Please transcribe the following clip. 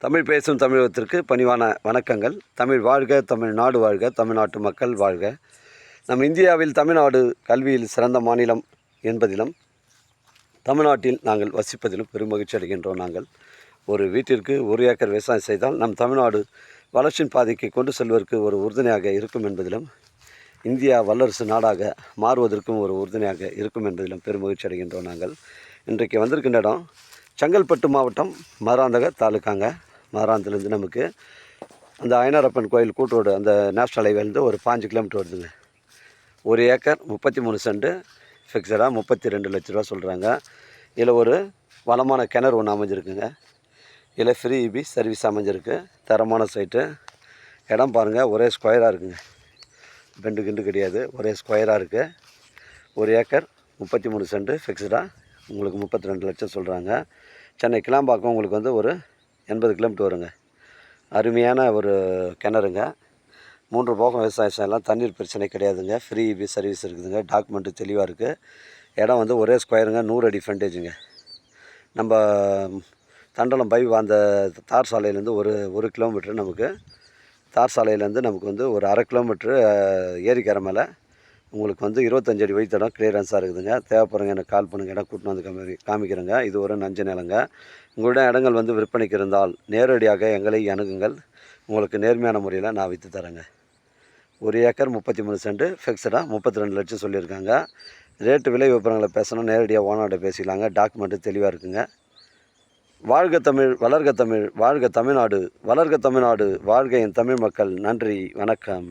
தமிழ் பேசும் தமிழகத்திற்கு பணிவான வணக்கங்கள். தமிழ் வாழ்க, தமிழ்நாடு வாழ்க, தமிழ்நாட்டு மக்கள் வாழ்க. நம் இந்தியாவில் தமிழ்நாடு கல்வியில் சிறந்த மாநிலம் என்பதிலும் தமிழ்நாட்டில் நாங்கள் வசிப்பதிலும் பெருமகிழ்ச்சி அடைகின்றோம். நாங்கள் ஒரு வீட்டிற்கு 1 ஏக்கர் விவசாயம் செய்தால் நம் தமிழ்நாடு வளர்ச்சியின் பாதைக்கு கொண்டு செல்வதற்கு ஒரு உறுதுணையாக இருக்கும் என்பதிலும் இந்தியா வல்லரசு நாடாக மாறுவதற்கும் ஒரு உறுதுணையாக இருக்கும் என்பதிலும் பெருமகிழ்ச்சி அடைகின்றோம். நாங்கள் இன்றைக்கு வந்திருக்கின்ற இடம் செங்கல்பட்டு மாவட்டம் மதுராந்தக தாலுக்காங்க. மதுராந்திலேருந்து நமக்கு அந்த ஐனாரப்பன் கோயில் கூட்டோடு அந்த நேஷ்னல் ஹைவேலேருந்து ஒரு 5 கிலோமீட்டர் வருதுங்க. 1 ஏக்கர் 33 சென்ட் ஃபிக்ஸடாக 32 லட்ச ரூபா சொல்கிறாங்க. இதில் ஒரு வளமான கிணறு ஒன்று அமைஞ்சிருக்குங்க. இதில் ஃப்ரீ இபி சர்வீஸ் அமைஞ்சிருக்கு. தரமான சைட்டு. இடம் பாருங்கள், ஒரே ஸ்கொயராக இருக்குங்க. பெண்டு கிண்டு கிடையாது, ஒரே ஸ்கொயராக இருக்குது. 1 ஏக்கர் 33 சென்ட் ஃபிக்ஸடாக உங்களுக்கு 32 லட்சம் சொல்கிறாங்க. சென்னை கிளாம்பாக்கம் உங்களுக்கு வந்து ஒரு 80 கிலோமீட்டர் வருங்க. அருமையான ஒரு கிணறுங்க. 3 போகம் விவசாயம் செய்யலாம். தண்ணீர் பிரச்சனை கிடையாதுங்க. ஃப்ரீ இபி சர்வீஸ் இருக்குதுங்க. டாக்குமெண்ட்டு தெளிவாக இருக்குது. இடம் வந்து ஒரே ஸ்கொயருங்க. 100 அடி ஃப்ரண்டேஜுங்க. நம்ம தண்டலம் பை அந்த தார் சாலையிலேருந்து ஒரு கிலோமீட்ரு நமக்கு தார் சாலையிலேருந்து நமக்கு வந்து ஒரு 1/2 கிலோமீட்ரு ஏரிக்கரை மேலே உங்களுக்கு வந்து 25 அடி வைத்தடம் கிளியரன்ஸாக இருக்குதுங்க. தேவைப்படுறவங்க எனக்கு கால் பண்ணுங்கள். இடம் கூட்டின்னு வந்து காமிக்கிறேங்க. இது ஒரு நஞ்ச நிலங்க. உங்களிடம் இடங்கள் வந்து விற்பனைக்கு இருந்தால் நேரடியாக எங்களை அணுகுங்கள். உங்களுக்கு நேர்மையான முறையில் நான் விற்று தரேங்க. 1 ஏக்கர் 33 சென்ட் ஃபிக்ஸடாக 32 லட்சம் சொல்லியிருக்காங்க. ரேட்டு விலை விவரங்களை பேசணும், நேரடியாக ஓனர்கிட்ட பேசிக்கலாங்க. டாக்குமெண்ட்டு தெளிவாக இருக்குங்க. வாழ்க தமிழ், வளர்க தமிழ், வாழ்க தமிழ்நாடு, வளர்க தமிழ்நாடு, வாழ்க என் தமிழ் மக்கள். நன்றி, வணக்கம்.